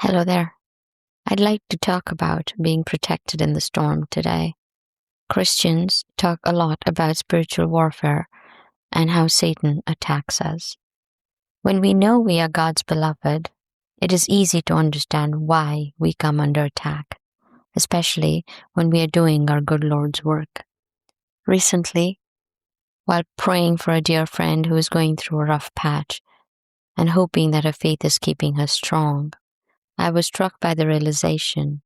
Hello there. I'd like to talk about being protected in the storm today. Christians talk a lot about spiritual warfare and how Satan attacks us. When we know we are God's beloved, it is easy to understand why we come under attack, especially when we are doing our good Lord's work. Recently, while praying for a dear friend who is going through a rough patch and hoping that her faith is keeping her strong, I was struck by the realization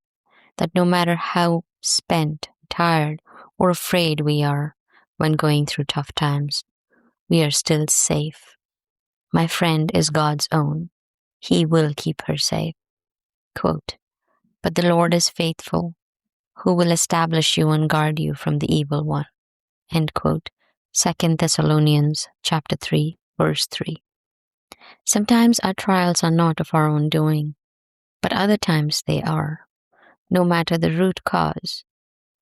that no matter how spent, tired, or afraid we are when going through tough times, we are still safe. My friend is God's own. He will keep her safe. Quote, "But the Lord is faithful, who will establish you and guard you from the evil one." End quote. 2 Thessalonians chapter 3, verse 3. Sometimes our trials are not of our own doing, but other times they are. No matter the root cause,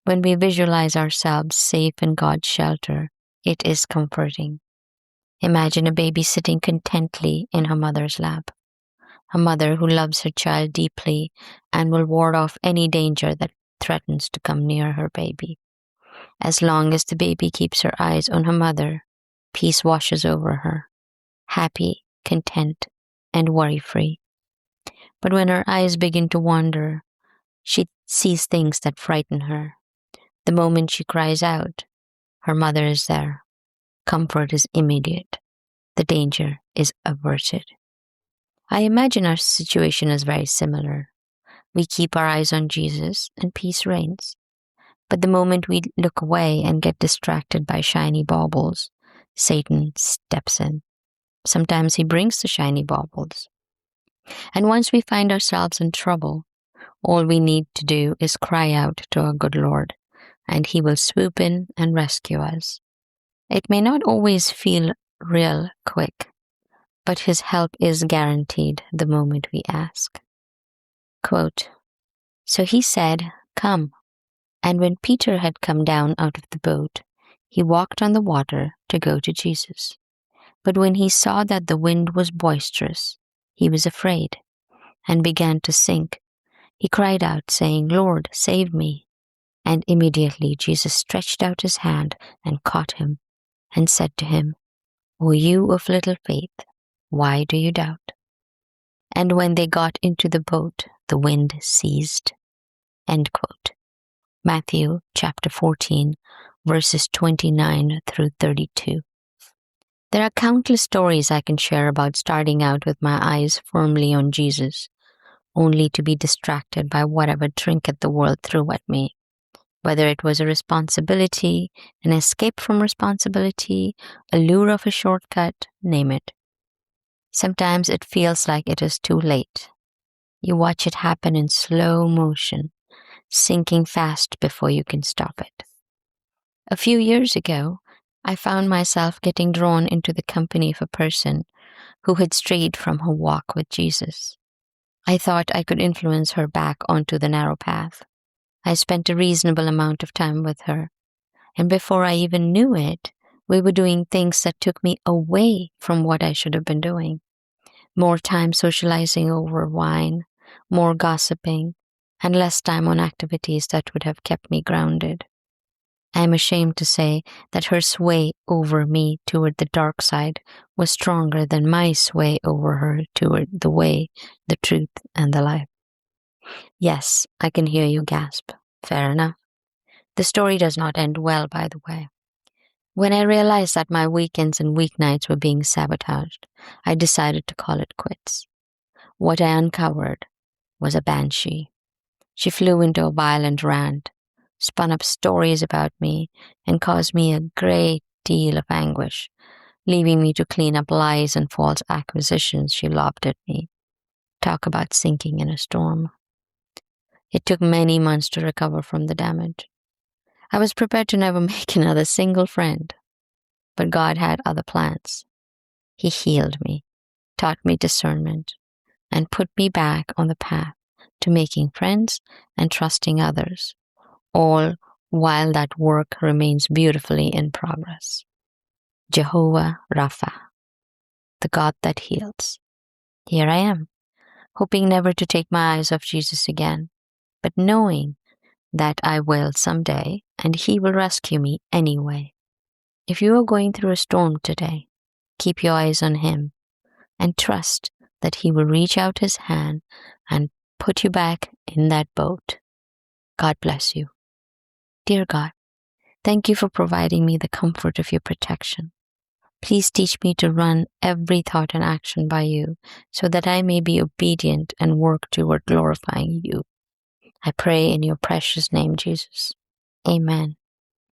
when we visualize ourselves safe in God's shelter, it is comforting. Imagine a baby sitting contently in her mother's lap, a mother who loves her child deeply and will ward off any danger that threatens to come near her baby. As long as the baby keeps her eyes on her mother, peace washes over her, happy, content, and worry-free. But when her eyes begin to wander, she sees things that frighten her. The moment she cries out, her mother is there. Comfort is immediate. The danger is averted. I imagine our situation is very similar. We keep our eyes on Jesus and peace reigns. But the moment we look away and get distracted by shiny baubles, Satan steps in. Sometimes he brings the shiny baubles. And once we find ourselves in trouble, all we need to do is cry out to our good Lord, and he will swoop in and rescue us. It may not always feel real quick, but his help is guaranteed the moment we ask. Quote, "So he said, 'Come.' And when Peter had come down out of the boat, he walked on the water to go to Jesus. But when he saw that the wind was boisterous, he was afraid and began to sink. He cried out, saying, 'Lord, save me.' And immediately Jesus stretched out his hand and caught him and said to him, 'O you of little faith, why do you doubt?' And when they got into the boat, the wind ceased." End quote. Matthew chapter 14, verses 29 through 32. There are countless stories I can share about starting out with my eyes firmly on Jesus, only to be distracted by whatever trinket the world threw at me. Whether it was a responsibility, an escape from responsibility, a lure of a shortcut, name it. Sometimes it feels like it is too late. You watch it happen in slow motion, sinking fast before you can stop it. A few years ago, I found myself getting drawn into the company of a person who had strayed from her walk with Jesus. I thought I could influence her back onto the narrow path. I spent a reasonable amount of time with her, and before I even knew it, we were doing things that took me away from what I should have been doing. More time socializing over wine, more gossiping, and less time on activities that would have kept me grounded. I am ashamed to say that her sway over me toward the dark side was stronger than my sway over her toward the way, the truth, and the life. Yes, I can hear you gasp. Fair enough. The story does not end well, by the way. When I realized that my weekends and weeknights were being sabotaged, I decided to call it quits. What I uncovered was a banshee. She flew into a violent rant, spun up stories about me, and caused me a great deal of anguish, leaving me to clean up lies and false accusations she lobbed at me. Talk about sinking in a storm. It took many months to recover from the damage. I was prepared to never make another single friend, but God had other plans. He healed me, taught me discernment, and put me back on the path to making friends and trusting others, all while that work remains beautifully in progress. Jehovah Rapha, the God that heals. Here I am, hoping never to take my eyes off Jesus again, but knowing that I will someday, and He will rescue me anyway. If you are going through a storm today, keep your eyes on Him and trust that He will reach out His hand and put you back in that boat. God bless you. Dear God, thank you for providing me the comfort of your protection. Please teach me to run every thought and action by you so that I may be obedient and work toward glorifying you. I pray in your precious name, Jesus. Amen.